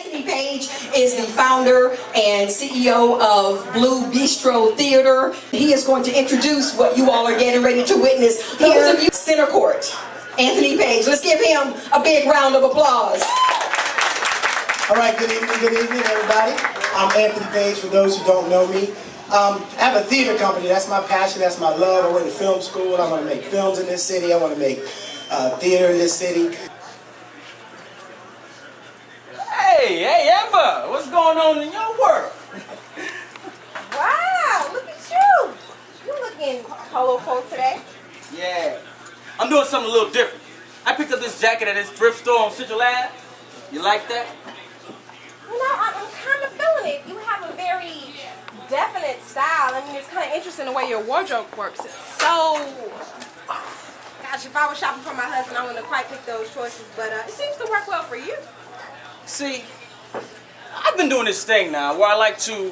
Anthony Page is the founder and CEO of Blue-Bistro Theater. He is going to introduce what you all are getting ready to witness here in Center Court. Anthony Page, let's give him a big round of applause. All right, good evening, everybody. I'm Anthony Page, for those who don't know me. I have a theater company. That's my passion, that's my love. I went to film school. I want to make films in this city. I want to make theater in this city. Hey, Amber, what's going on in your world? Wow, look at you. You're looking colorful today. Yeah, I'm doing something a little different. I picked up this jacket at this thrift store on Central Ave. You like that? You know, I'm kind of feeling it. You have a very definite style. I mean, it's kind of interesting the way your wardrobe works. So, gosh, if I was shopping for my husband, I wouldn't have quite picked those choices, but it seems to work well for you. See, I've been doing this thing now where I like to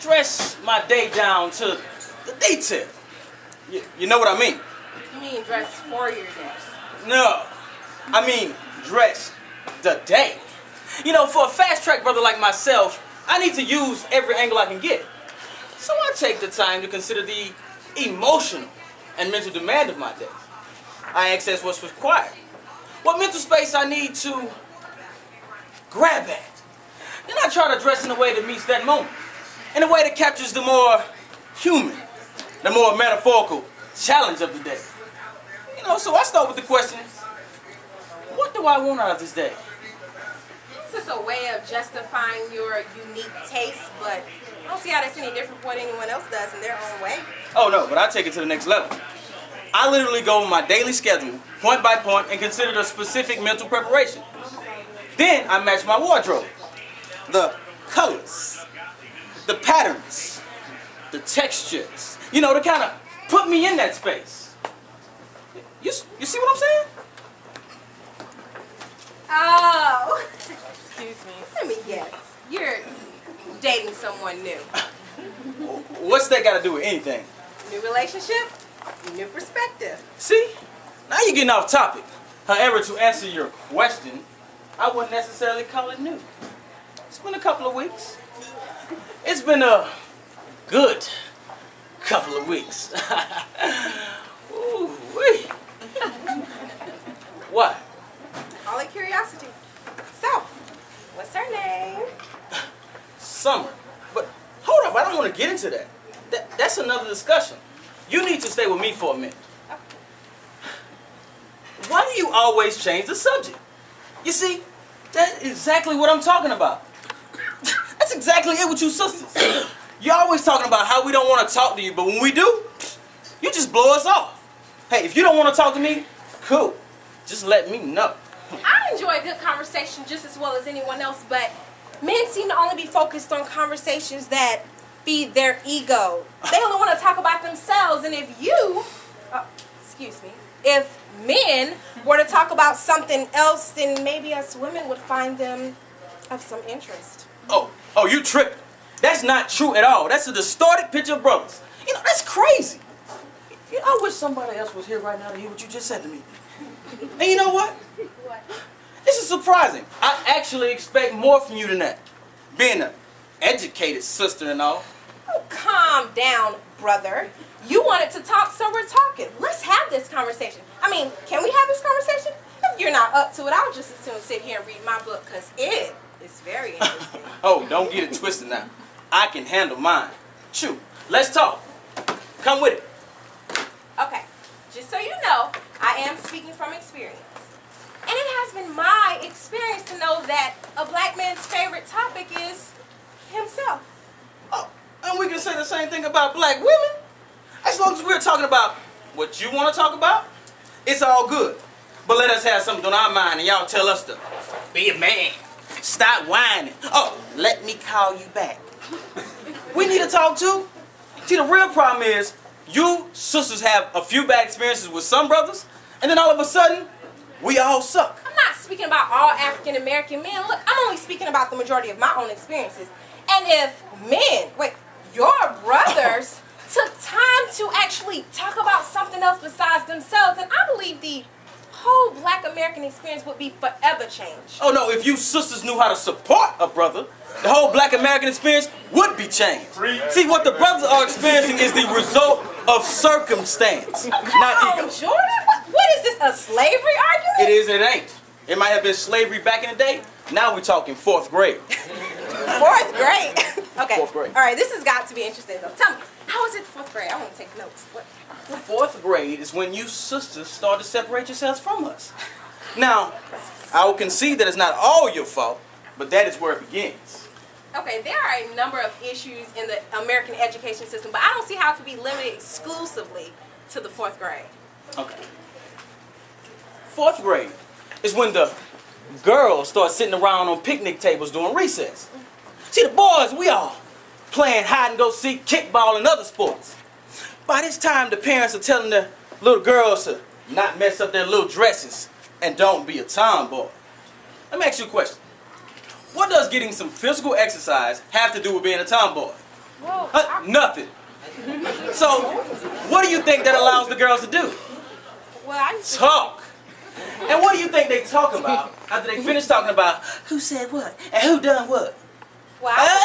dress my day down to the detail. You know what I mean? You mean dress for your day? No, I mean dress the day. You know, for a fast-track brother like myself, I need to use every angle I can get. So I take the time to consider the emotional and mental demand of my day. I access what's required, what mental space I need to grab at. Then I try to dress in a way that meets that moment, in a way that captures the more human, the more metaphorical challenge of the day. You know, so I start with the question, what do I want out of this day? This is a way of justifying your unique taste, but I don't see how that's any different from what anyone else does in their own way. Oh no, but I take it to the next level. I literally go over my daily schedule, point by point, and consider the specific mental preparation. Then I match my wardrobe. The colors, the patterns, the textures, you know, to kind of put me in that space. You see what I'm saying? Oh. Excuse me. Let me guess. You're dating someone new. What's that got to do with anything? New relationship, new perspective. See? Now you're getting off topic. However, to answer your question, I wouldn't necessarily call it new. It's been a couple of weeks. It's been a good couple of weeks. Ooh-wee. What? All in curiosity. So, what's her name? Summer. But hold up, I don't want to get into that. That's another discussion. You need to stay with me for a minute. Why do you always change the subject? You see, that's exactly what I'm talking about. That's exactly it with you sisters. You're always talking about how we don't want to talk to you, but when we do, you just blow us off. Hey, if you don't want to talk to me, cool. Just let me know. I enjoy a good conversation just as well as anyone else, but men seem to only be focused on conversations that feed their ego. They only want to talk about themselves, and if you, if men were to talk about something else, then maybe us women would find them of some interest. Oh, you tripping. That's not true at all. That's a distorted picture of brothers. You know, that's crazy. I wish somebody else was here right now to hear what you just said to me. And you know what? What? This is surprising. I actually expect more from you than that. Being an educated sister and all. Oh, calm down, brother. You wanted to talk, so we're talking. Let's have this conversation. I mean, can we have this conversation? If you're not up to it, I'll just as soon sit here and read my book, because it is very interesting. Oh, don't get it twisted now. I can handle mine. Shoot, let's talk. Come with it. Okay, just so you know, I am speaking from experience. And it has been my experience to know that a black man's favorite topic is himself. Oh, and we can say the same thing about black women. As long as we're talking about what you want to talk about, it's all good. But let us have something on our mind and y'all tell us to be a man. Stop whining. Oh, let me call you back. We need to talk too. See, the real problem is you sisters have a few bad experiences with some brothers, and then all of a sudden, we all suck. I'm not speaking about all African American men. Look, I'm only speaking about the majority of my own experiences. And if men, your brothers took time to actually talk about something else besides themselves, then I believe the whole Black American experience would be forever changed. Oh no, if you sisters knew how to support a brother, the whole Black American experience would be changed. See, what the brothers are experiencing is the result of circumstance, not Come on, ego. Jordan. What is this, a slavery argument? It is and it ain't. It might have been slavery back in the day. Now we're talking 4th grade. 4th grade? Okay. 4th grade. All right, this has got to be interesting. So tell me, how is it 4th grade? I want to take notes. What? 4th grade is when you sisters start to separate yourselves from us. Now, I will concede that it's not all your fault, but that is where it begins. Okay, there are a number of issues in the American education system, but I don't see how it could be limited exclusively to the 4th grade. Okay. 4th grade is when the girls start sitting around on picnic tables during recess. See, the boys, we all playing hide and go seek, kickball, and other sports. By this time, the parents are telling their little girls to not mess up their little dresses and don't be a tomboy. Let me ask you a question. What does getting some physical exercise have to do with being a tomboy? Well, Nothing. So, what do you think that allows the girls to do? I used to... Talk. And what do you think they talk about after they finish talking about who said what and who done what? Well,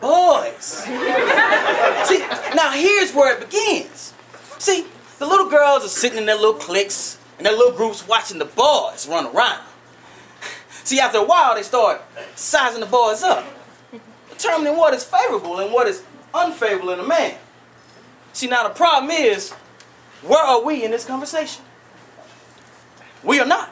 Boys. See, now here's where it begins. See, the little girls are sitting in their little cliques and their little groups watching the boys run around. See, after a while, they start sizing the boys up, determining what is favorable and what is unfavorable in a man. See, now the problem is, where are we in this conversation? We are not.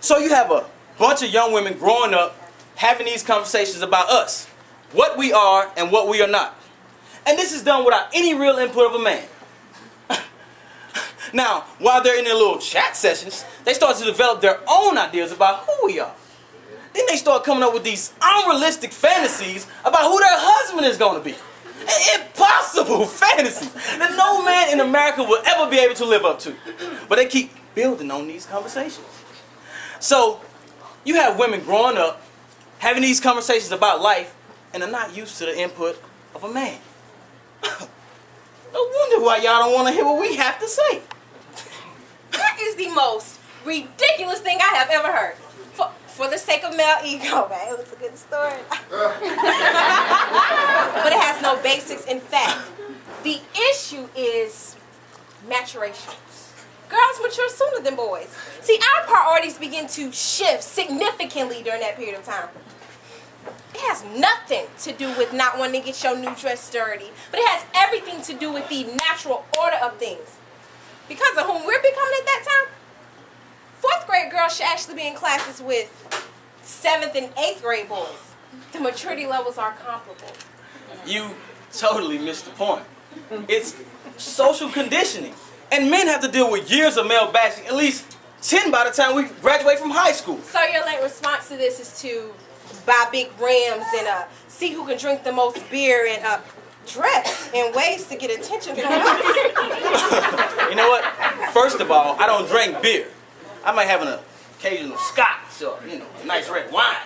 So you have a bunch of young women growing up having these conversations about us, what we are and what we are not. And this is done without any real input of a man. Now, while they're in their little chat sessions, they start to develop their own ideas about who we are. Then they start coming up with these unrealistic fantasies about who their husband is going to be. Impossible fantasies that no man in America will ever be able to live up to. But they keep building on these conversations. So, you have women growing up, having these conversations about life, and are not used to the input of a man. No wonder why y'all don't want to hear what we have to say. that is the most ridiculous thing I have ever heard. For the sake of male ego, man, it was a good story. But it has no basics in fact. The issue is maturation. Girls mature sooner than boys. See, our priorities begin to shift significantly during that period of time. It has nothing to do with not wanting to get your new dress dirty, but it has everything to do with the natural order of things. Because of whom we're becoming at that time, 4th grade girls should actually be in classes with 7th and 8th grade boys. The maturity levels are comparable. You totally missed the point. It's social conditioning. And men have to deal with years of male bashing, at least 10 by the time we graduate from high school. So your late response to this is to buy big rims and see who can drink the most beer and dress in ways to get attention from us. You know what? First of all, I don't drink beer. I might have an occasional scotch or, a nice red wine.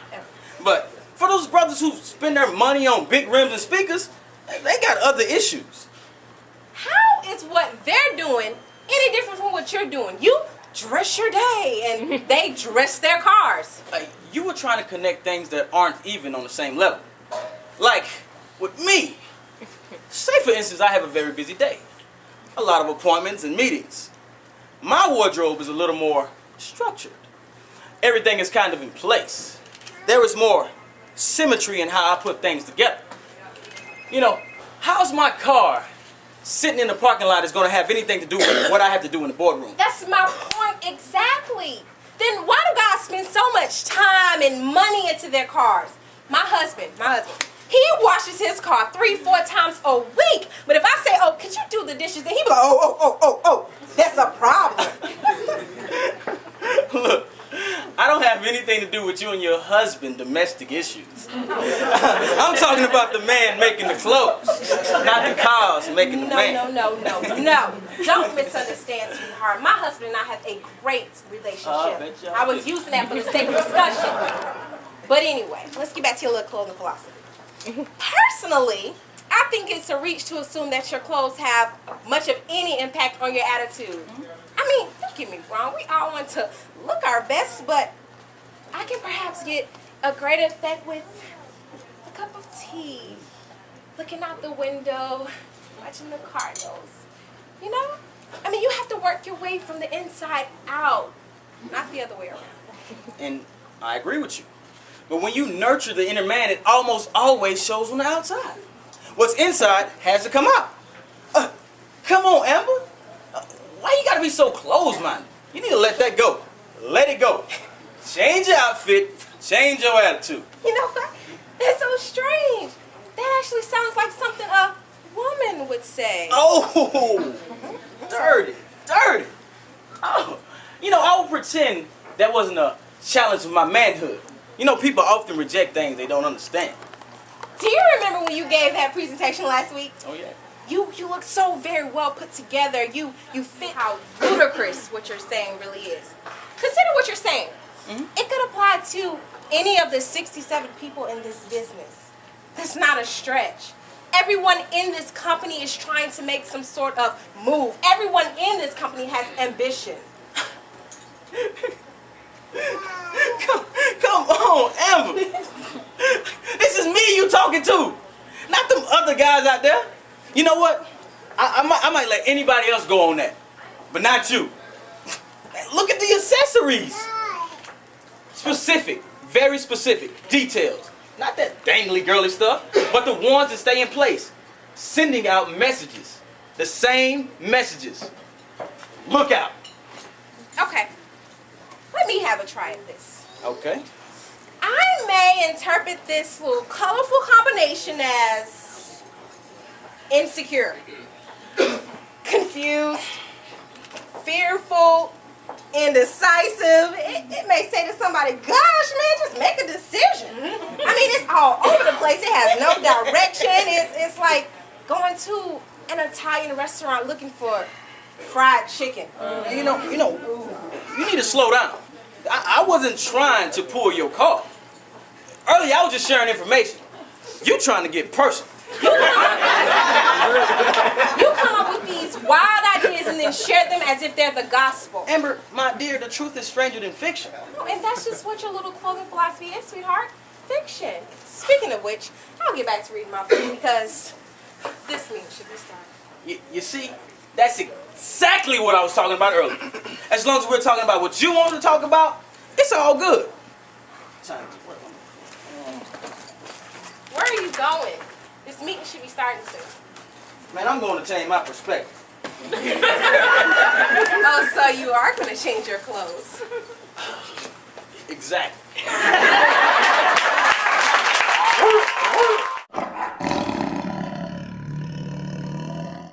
But for those brothers who spend their money on big rims and speakers, they got other issues. How is what they're doing any different from what you're doing? You dress your day and they dress their cars. You were trying to connect things that aren't even on the same level. Like with me. Say for instance, I have a very busy day. A lot of appointments and meetings. My wardrobe is a little more structured. Everything is kind of in place. There is more symmetry in how I put things together. How's my car sitting in the parking lot is going to have anything to do with what I have to do in the boardroom? That's my point exactly. Then why do guys spend so much time and money into their cars? My husband, he washes his car 3-4 times a week. But if I say, oh, could you do the dishes? Then he be like, oh, that's a problem. Look, I don't have anything to do with you and your husband domestic issues. I'm talking about the man making the clothes, not the cars making the man. No. Don't misunderstand, sweetheart. My husband and I have a great relationship. I was using that for the sake of discussion. But anyway, let's get back to your little clothing philosophy. Personally, I think it's a reach to assume that your clothes have much of any impact on your attitude. I I mean, don't get me wrong. We all want to look our best, but I can perhaps get a greater effect with a cup of tea, looking out the window, watching the Cardinals. You know? I mean, you have to work your way from the inside out, not the other way around. And I agree with you. But when you nurture the inner man, it almost always shows on the outside. What's inside has to come out. Come on, Amber. Why you gotta be so closed-minded? You need to let that go. Let it go. Change your outfit. Change your attitude. You know what? That's so strange. That actually sounds like something a woman would say. Oh, dirty. Oh, you know, I would pretend that wasn't a challenge of my manhood. You know, people often reject things they don't understand. Do you remember when you gave that presentation last week? Oh, yeah. You look so very well put together. You fit how ludicrous what you're saying really is. Consider what you're saying. Mm-hmm. It could apply to any of the 67 people in this business. That's not a stretch. Everyone in this company is trying to make some sort of move. Everyone in this company has ambition. Come on, Amber. This is me you talking to, not them other guys out there. You know what? I might let anybody else go on that, but not you. Look at the accessories. Specific, very specific, details. Not that dangly girly stuff, but the ones that stay in place. Sending out messages. The same messages. Look out. Okay. Let me have a try at this. Okay. I may interpret this little colorful combination as insecure, confused, fearful, indecisive. It may say to somebody, gosh, man, just make a decision. I mean, it's all over the place. It has no direction. It's like going to an Italian restaurant looking for fried chicken. You know, you need to slow down. I wasn't trying to pull your car. Earlier, I was just sharing information. You trying to get personal. You come up with these wild ideas and then share them as if they're the gospel. Amber, my dear, the truth is stranger than fiction. Oh, and that's just what your little clothing philosophy is, sweetheart. Fiction. Speaking of which, I'll get back to reading my book because this meeting should be started. You see, that's exactly what I was talking about earlier. As long as we're talking about what you want to talk about, it's all good. Where are you going? This meeting should be starting soon. Man, I'm going to change my perspective. Oh, so you are going to change your clothes. Exactly.